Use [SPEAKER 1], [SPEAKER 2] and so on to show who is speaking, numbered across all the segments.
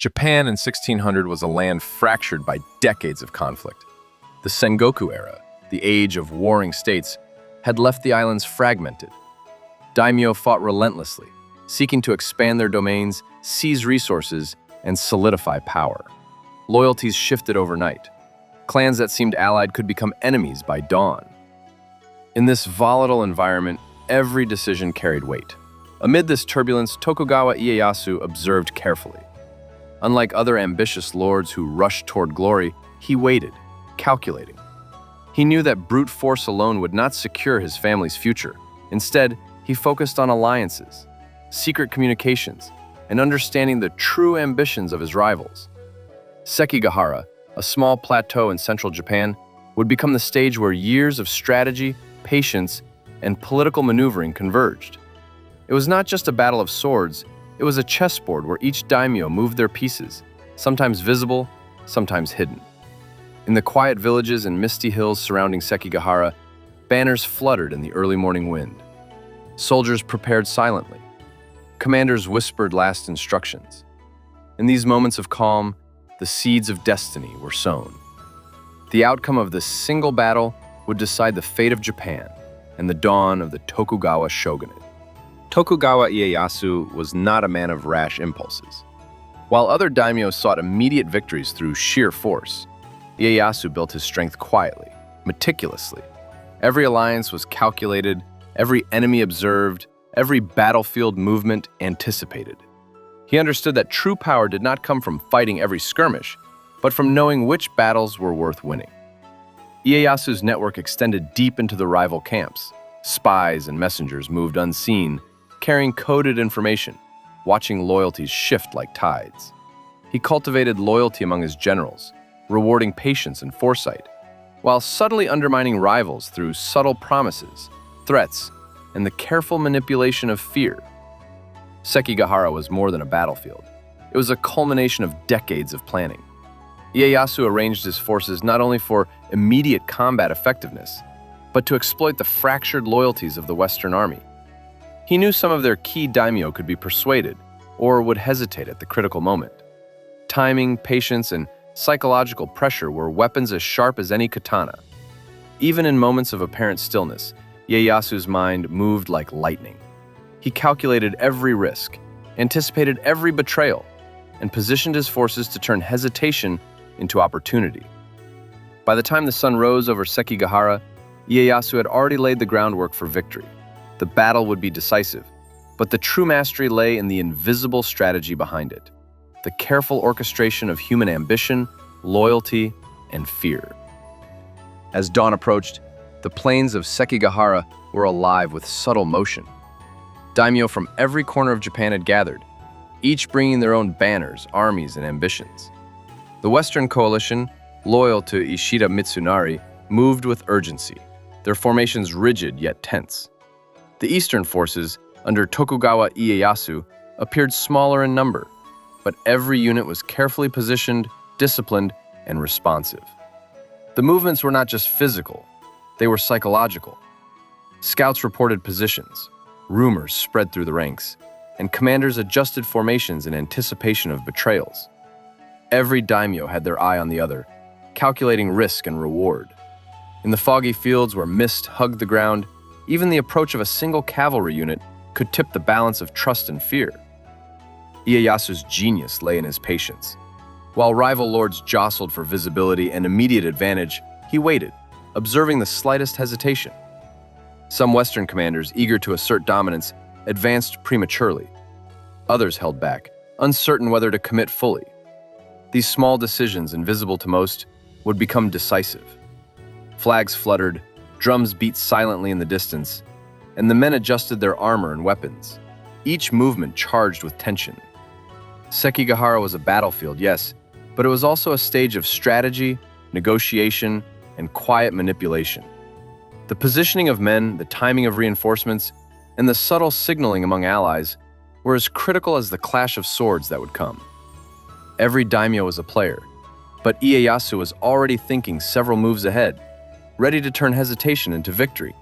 [SPEAKER 1] Japan in 1600 was a land fractured by decades of conflict. The Sengoku era, the age of warring states, had left the islands fragmented. Daimyo fought relentlessly, seeking to expand their domains, seize resources, and solidify power. Loyalties shifted overnight. Clans that seemed allied could become enemies by dawn. In this volatile environment, every decision carried weight. Amid this turbulence, Tokugawa Ieyasu observed carefully. Unlike other ambitious lords who rushed toward glory, he waited, calculating. He knew that brute force alone would not secure his family's future. Instead, he focused on alliances, secret communications, and understanding the true ambitions of his rivals. Sekigahara, a small plateau in central Japan, would become the stage where years of strategy, patience, and political maneuvering converged. It was not just a battle of swords, it was a chessboard where each daimyo moved their pieces, sometimes visible, sometimes hidden. In the quiet villages and misty hills surrounding Sekigahara, banners fluttered in the early morning wind. Soldiers prepared silently. Commanders whispered last instructions. In these moments of calm, the seeds of destiny were sown. The outcome of this single battle would decide the fate of Japan and the dawn of the Tokugawa Shogunate. Tokugawa Ieyasu was not a man of rash impulses. While other daimyo sought immediate victories through sheer force, Ieyasu built his strength quietly, meticulously. Every alliance was calculated, every enemy observed, every battlefield movement anticipated. He understood that true power did not come from fighting every skirmish, but from knowing which battles were worth winning. Ieyasu's network extended deep into the rival camps. Spies and messengers moved unseen, carrying coded information, watching loyalties shift like tides. He cultivated loyalty among his generals, rewarding patience and foresight, while subtly undermining rivals through subtle promises, threats, and the careful manipulation of fear. Sekigahara was more than a battlefield. It was a culmination of decades of planning. Ieyasu arranged his forces not only for immediate combat effectiveness, but to exploit the fractured loyalties of the Western army. He knew some of their key daimyo could be persuaded or would hesitate at the critical moment. Timing, patience, and psychological pressure were weapons as sharp as any katana. Even in moments of apparent stillness, Ieyasu's mind moved like lightning. He calculated every risk, anticipated every betrayal, and positioned his forces to turn hesitation into opportunity. By the time the sun rose over Sekigahara, Ieyasu had already laid the groundwork for victory. The battle would be decisive, but the true mastery lay in the invisible strategy behind it, the careful orchestration of human ambition, loyalty, and fear. As dawn approached, the plains of Sekigahara were alive with subtle motion. Daimyo from every corner of Japan had gathered, each bringing their own banners, armies, and ambitions. The Western coalition, loyal to Ishida Mitsunari, moved with urgency, their formations rigid yet tense. The Eastern forces, under Tokugawa Ieyasu, appeared smaller in number, but every unit was carefully positioned, disciplined, and responsive. The movements were not just physical, they were psychological. Scouts reported positions, rumors spread through the ranks, and commanders adjusted formations in anticipation of betrayals. Every daimyo had their eye on the other, calculating risk and reward. In the foggy fields where mist hugged the ground, even the approach of a single cavalry unit could tip the balance of trust and fear. Ieyasu's genius lay in his patience. While rival lords jostled for visibility and immediate advantage, he waited, observing the slightest hesitation. Some Western commanders, eager to assert dominance, advanced prematurely. Others held back, uncertain whether to commit fully. These small decisions, invisible to most, would become decisive. Flags fluttered, drums beat silently in the distance, and the men adjusted their armor and weapons, each movement charged with tension. Sekigahara was a battlefield, yes, but it was also a stage of strategy, negotiation, and quiet manipulation. The positioning of men, the timing of reinforcements, and the subtle signaling among allies were as critical as the clash of swords that would come. Every daimyo was a player, but Ieyasu was already thinking several moves ahead, ready to turn hesitation into victory.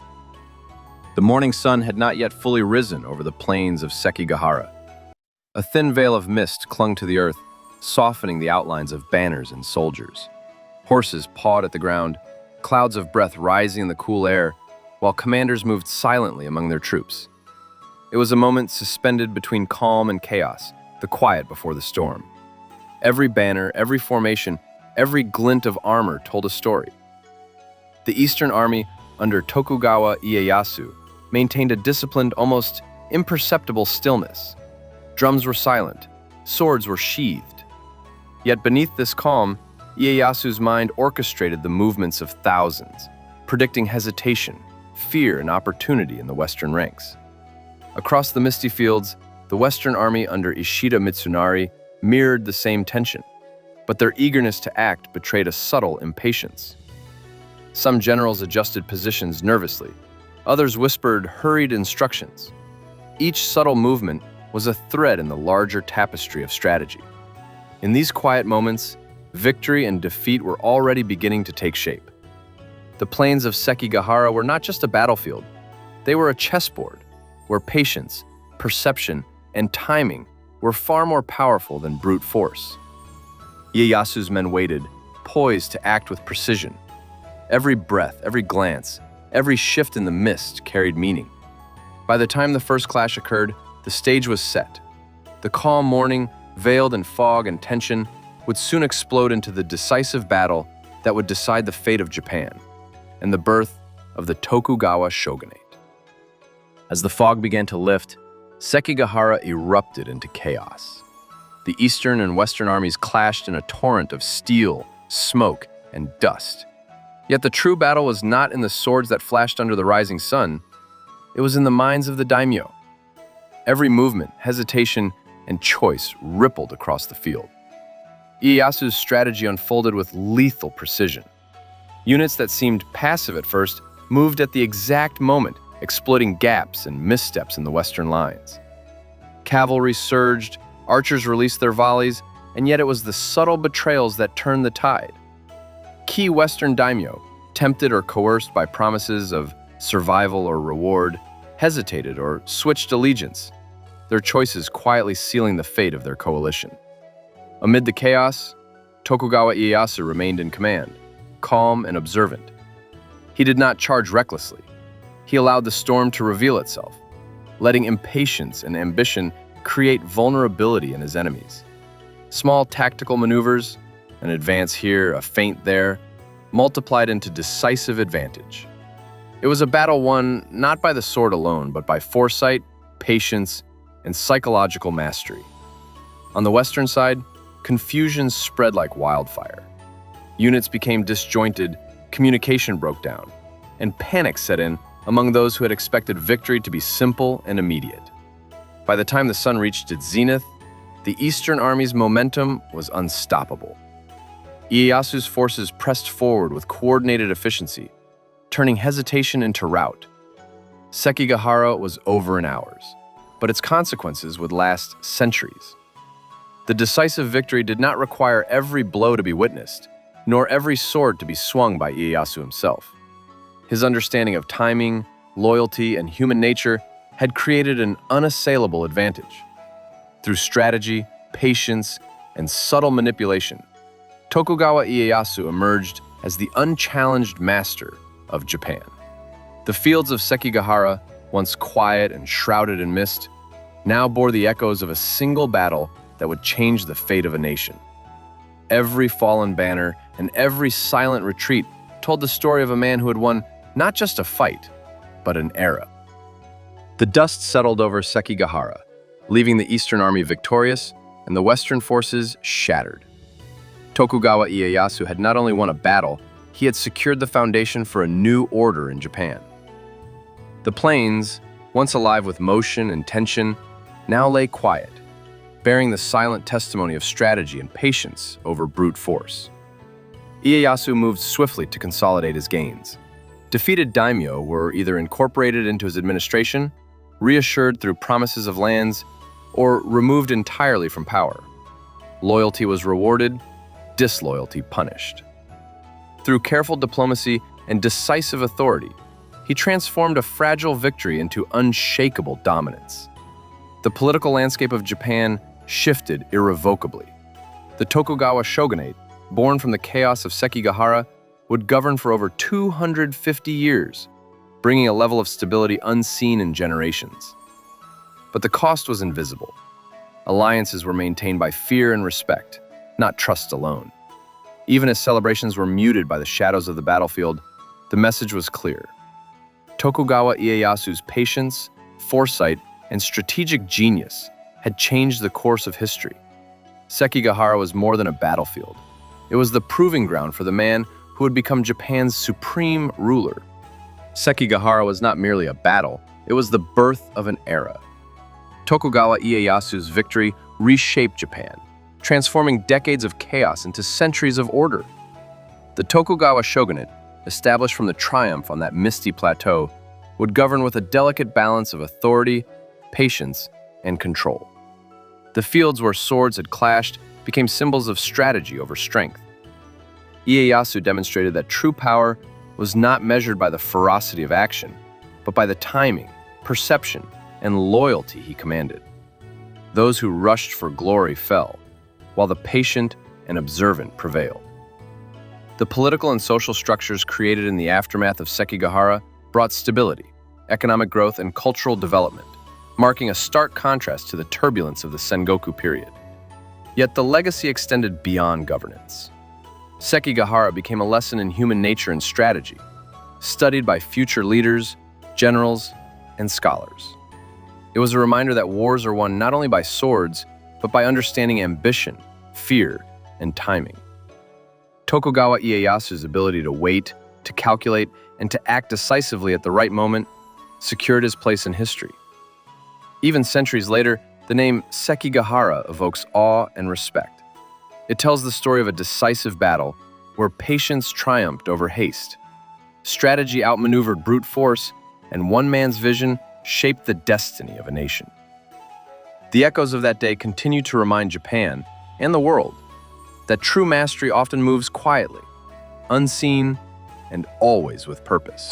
[SPEAKER 1] The morning sun had not yet fully risen over the plains of Sekigahara. A thin veil of mist clung to the earth, softening the outlines of banners and soldiers. Horses pawed at the ground, clouds of breath rising in the cool air, while commanders moved silently among their troops. It was a moment suspended between calm and chaos, the quiet before the storm. Every banner, every formation, every glint of armor told a story. The Eastern Army, under Tokugawa Ieyasu, maintained a disciplined, almost imperceptible stillness. Drums were silent, swords were sheathed. Yet beneath this calm, Ieyasu's mind orchestrated the movements of thousands, predicting hesitation, fear, and opportunity in the Western ranks. Across the misty fields, the Western Army under Ishida Mitsunari mirrored the same tension, but their eagerness to act betrayed a subtle impatience. Some generals adjusted positions nervously, others whispered hurried instructions. Each subtle movement was a thread in the larger tapestry of strategy. In these quiet moments, victory and defeat were already beginning to take shape. The plains of Sekigahara were not just a battlefield, they were a chessboard where patience, perception, and timing were far more powerful than brute force. Ieyasu's men waited, poised to act with precision. Every breath, every glance, every shift in the mist carried meaning. By the time the first clash occurred, the stage was set. The calm morning, veiled in fog and tension, would soon explode into the decisive battle that would decide the fate of Japan and the birth of the Tokugawa Shogunate. As the fog began to lift, Sekigahara erupted into chaos. The Eastern and Western armies clashed in a torrent of steel, smoke, and dust. Yet the true battle was not in the swords that flashed under the rising sun. It was in the minds of the Daimyo. Every movement, hesitation, and choice rippled across the field. Ieyasu's strategy unfolded with lethal precision. Units that seemed passive at first moved at the exact moment, exploiting gaps and missteps in the Western lines. Cavalry surged, archers released their volleys, and yet it was the subtle betrayals that turned the tide. Key Western daimyo, tempted or coerced by promises of survival or reward, hesitated or switched allegiance, their choices quietly sealing the fate of their coalition. Amid the chaos, Tokugawa Ieyasu remained in command, calm and observant. He did not charge recklessly. He allowed the storm to reveal itself, letting impatience and ambition create vulnerability in his enemies. Small tactical maneuvers, an advance here, a feint there, multiplied into decisive advantage. It was a battle won not by the sword alone, but by foresight, patience, and psychological mastery. On the Western side, confusion spread like wildfire. Units became disjointed, communication broke down, and panic set in among those who had expected victory to be simple and immediate. By the time the sun reached its zenith, the Eastern Army's momentum was unstoppable. Ieyasu's forces pressed forward with coordinated efficiency, turning hesitation into rout. Sekigahara was over in hours, but its consequences would last centuries. The decisive victory did not require every blow to be witnessed, nor every sword to be swung by Ieyasu himself. His understanding of timing, loyalty, and human nature had created an unassailable advantage. Through strategy, patience, and subtle manipulation, Tokugawa Ieyasu emerged as the unchallenged master of Japan. The fields of Sekigahara, once quiet and shrouded in mist, now bore the echoes of a single battle that would change the fate of a nation. Every fallen banner and every silent retreat told the story of a man who had won not just a fight, but an era. The dust settled over Sekigahara, leaving the Eastern Army victorious and the Western forces shattered. Tokugawa Ieyasu had not only won a battle, he had secured the foundation for a new order in Japan. The plains, once alive with motion and tension, now lay quiet, bearing the silent testimony of strategy and patience over brute force. Ieyasu moved swiftly to consolidate his gains. Defeated daimyo were either incorporated into his administration, reassured through promises of lands, or removed entirely from power. Loyalty was rewarded, disloyalty punished. Through careful diplomacy and decisive authority, he transformed a fragile victory into unshakable dominance. The political landscape of Japan shifted irrevocably. The Tokugawa Shogunate, born from the chaos of Sekigahara, would govern for over 250 years, bringing a level of stability unseen in generations. But the cost was invisible. Alliances were maintained by fear and respect, not trust alone. Even as celebrations were muted by the shadows of the battlefield, the message was clear. Tokugawa Ieyasu's patience, foresight, and strategic genius had changed the course of history. Sekigahara was more than a battlefield. It was the proving ground for the man who would become Japan's supreme ruler. Sekigahara was not merely a battle, it was the birth of an era. Tokugawa Ieyasu's victory reshaped Japan, transforming decades of chaos into centuries of order. The Tokugawa Shogunate, established from the triumph on that misty plateau, would govern with a delicate balance of authority, patience, and control. The fields where swords had clashed became symbols of strategy over strength. Ieyasu demonstrated that true power was not measured by the ferocity of action, but by the timing, perception, and loyalty he commanded. Those who rushed for glory fell, while the patient and observant prevailed. The political and social structures created in the aftermath of Sekigahara brought stability, economic growth, and cultural development, marking a stark contrast to the turbulence of the Sengoku period. Yet the legacy extended beyond governance. Sekigahara became a lesson in human nature and strategy, studied by future leaders, generals, and scholars. It was a reminder that wars are won not only by swords, but by understanding ambition, fear, and timing. Tokugawa Ieyasu's ability to wait, to calculate, and to act decisively at the right moment secured his place in history. Even centuries later, the name Sekigahara evokes awe and respect. It tells the story of a decisive battle where patience triumphed over haste. Strategy outmaneuvered brute force, and one man's vision shaped the destiny of a nation. The echoes of that day continue to remind Japan and the world that true mastery often moves quietly, unseen, and always with purpose.